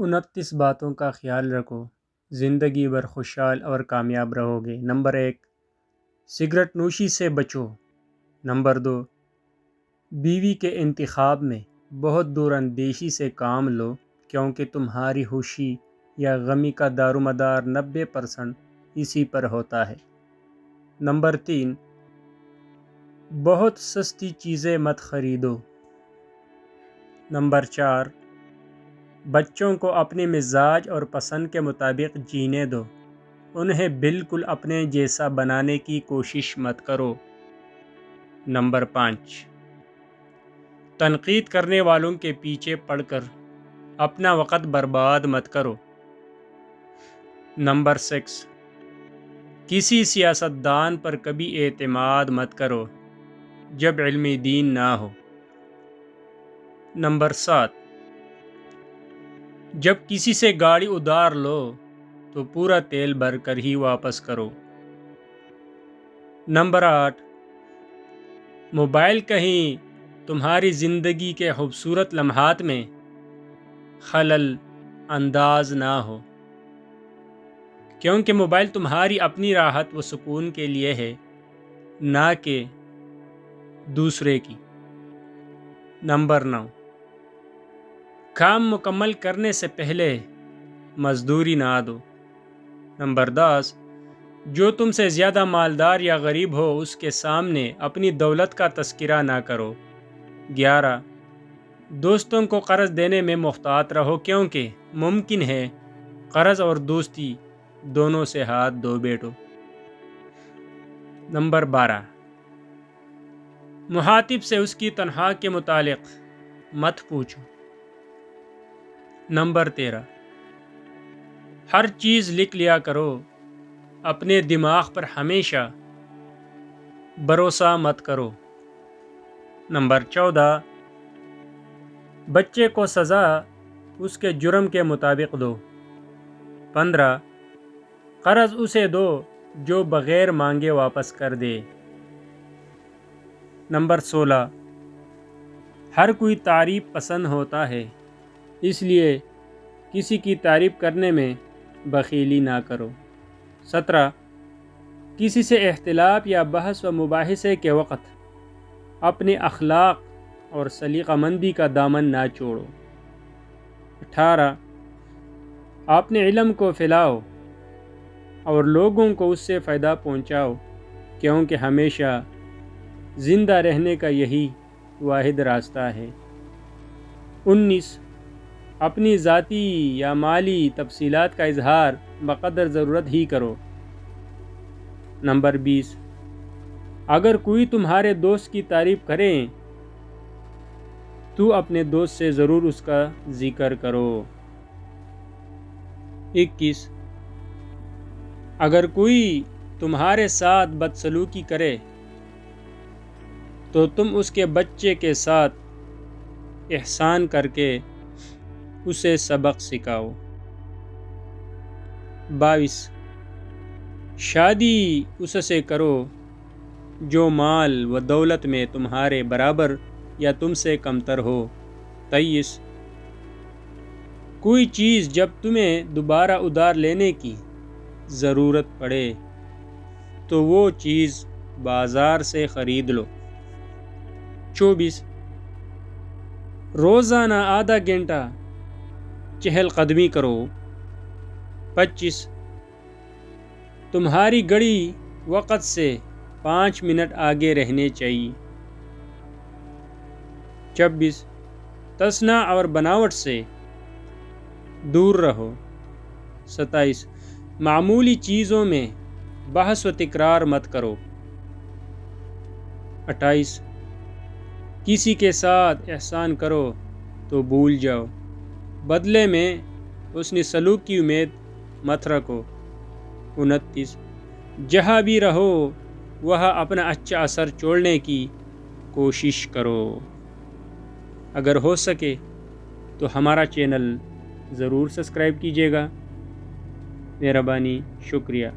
29 باتوں کا خیال رکھو، زندگی بھر خوشحال اور کامیاب رہو گے۔ نمبر 1، سگریٹ نوشی سے بچو۔ نمبر 2، بیوی کے انتخاب میں بہت دور اندیشی سے کام لو، کیونکہ تمہاری خوشی یا غمی کا دارومدار 90% اسی پر ہوتا ہے۔ نمبر 3، بہت سستی چیزیں مت خریدو۔ نمبر 4، بچوں کو اپنے مزاج اور پسند کے مطابق جینے دو، انہیں بالکل اپنے جیسا بنانے کی کوشش مت کرو۔ نمبر 5، تنقید کرنے والوں کے پیچھے پڑ کر اپنا وقت برباد مت کرو۔ نمبر 6، کسی سیاستدان پر کبھی اعتماد مت کرو جب علم دین نہ ہو۔ نمبر 7، جب کسی سے گاڑی ادھار لو تو پورا تیل بھر کر ہی واپس کرو۔ نمبر 8، موبائل کہیں تمہاری زندگی کے خوبصورت لمحات میں خلل انداز نہ ہو، کیونکہ موبائل تمہاری اپنی راحت و سکون کے لیے ہے، نہ کہ دوسرے کی۔ نمبر 9، کام مکمل کرنے سے پہلے مزدوری نہ دو۔ نمبر 10، جو تم سے زیادہ مالدار یا غریب ہو اس کے سامنے اپنی دولت کا تذکرہ نہ کرو۔ 11، دوستوں کو قرض دینے میں محتاط رہو، کیونکہ ممکن ہے قرض اور دوستی دونوں سے ہاتھ دھو بیٹھو۔ نمبر 12، مخاطب سے اس کی تنخواہ کے متعلق مت پوچھو۔ نمبر 13، ہر چیز لکھ لیا کرو، اپنے دماغ پر ہمیشہ بھروسہ مت کرو۔ نمبر 14، بچے کو سزا اس کے جرم کے مطابق دو۔ 15، قرض اسے دو جو بغیر مانگے واپس کر دے۔ نمبر 16، ہر کوئی تعریف پسند ہوتا ہے، اس لیے کسی کی تعریف کرنے میں بخیلی نہ کرو۔ 17، کسی سے اختلاف یا بحث و مباحثے کے وقت اپنے اخلاق اور سلیقہ مندی کا دامن نہ چھوڑو۔ 18، اپنے علم کو پھیلاؤ اور لوگوں کو اس سے فائدہ پہنچاؤ، کیونکہ ہمیشہ زندہ رہنے کا یہی واحد راستہ ہے۔ 19، اپنی ذاتی یا مالی تفصیلات کا اظہار بقدر ضرورت ہی کرو۔ نمبر 20، اگر کوئی تمہارے دوست کی تعریف کرے تو اپنے دوست سے ضرور اس کا ذکر کرو۔ 21، اگر کوئی تمہارے ساتھ بدسلوکی کرے تو تم اس کے بچے کے ساتھ احسان کر کے اسے سبق سکھاؤ۔ 22، شادی اس سے کرو جو مال و دولت میں تمہارے برابر یا تم سے کمتر ہو۔ 23، کوئی چیز جب تمہیں دوبارہ ادھار لینے کی ضرورت پڑے تو وہ چیز بازار سے خرید لو۔ 24، روزانہ آدھا گھنٹہ چہل قدمی کرو۔ 25، تمہاری گھڑی وقت سے 5 منٹ آگے رہنے چاہیے۔ 26، تصنع اور بناوٹ سے دور رہو۔ 27، معمولی چیزوں میں بحث و تکرار مت کرو۔ 28، کسی کے ساتھ احسان کرو تو بھول جاؤ، بدلے میں حسن سلوک کی امید مت رکھو۔ 29، جہاں بھی رہو وہاں اپنا اچھا اثر چھوڑنے کی کوشش کرو۔ اگر ہو سکے تو ہمارا چینل ضرور سبسکرائب کیجیے گا۔ مہربانی، شکریہ۔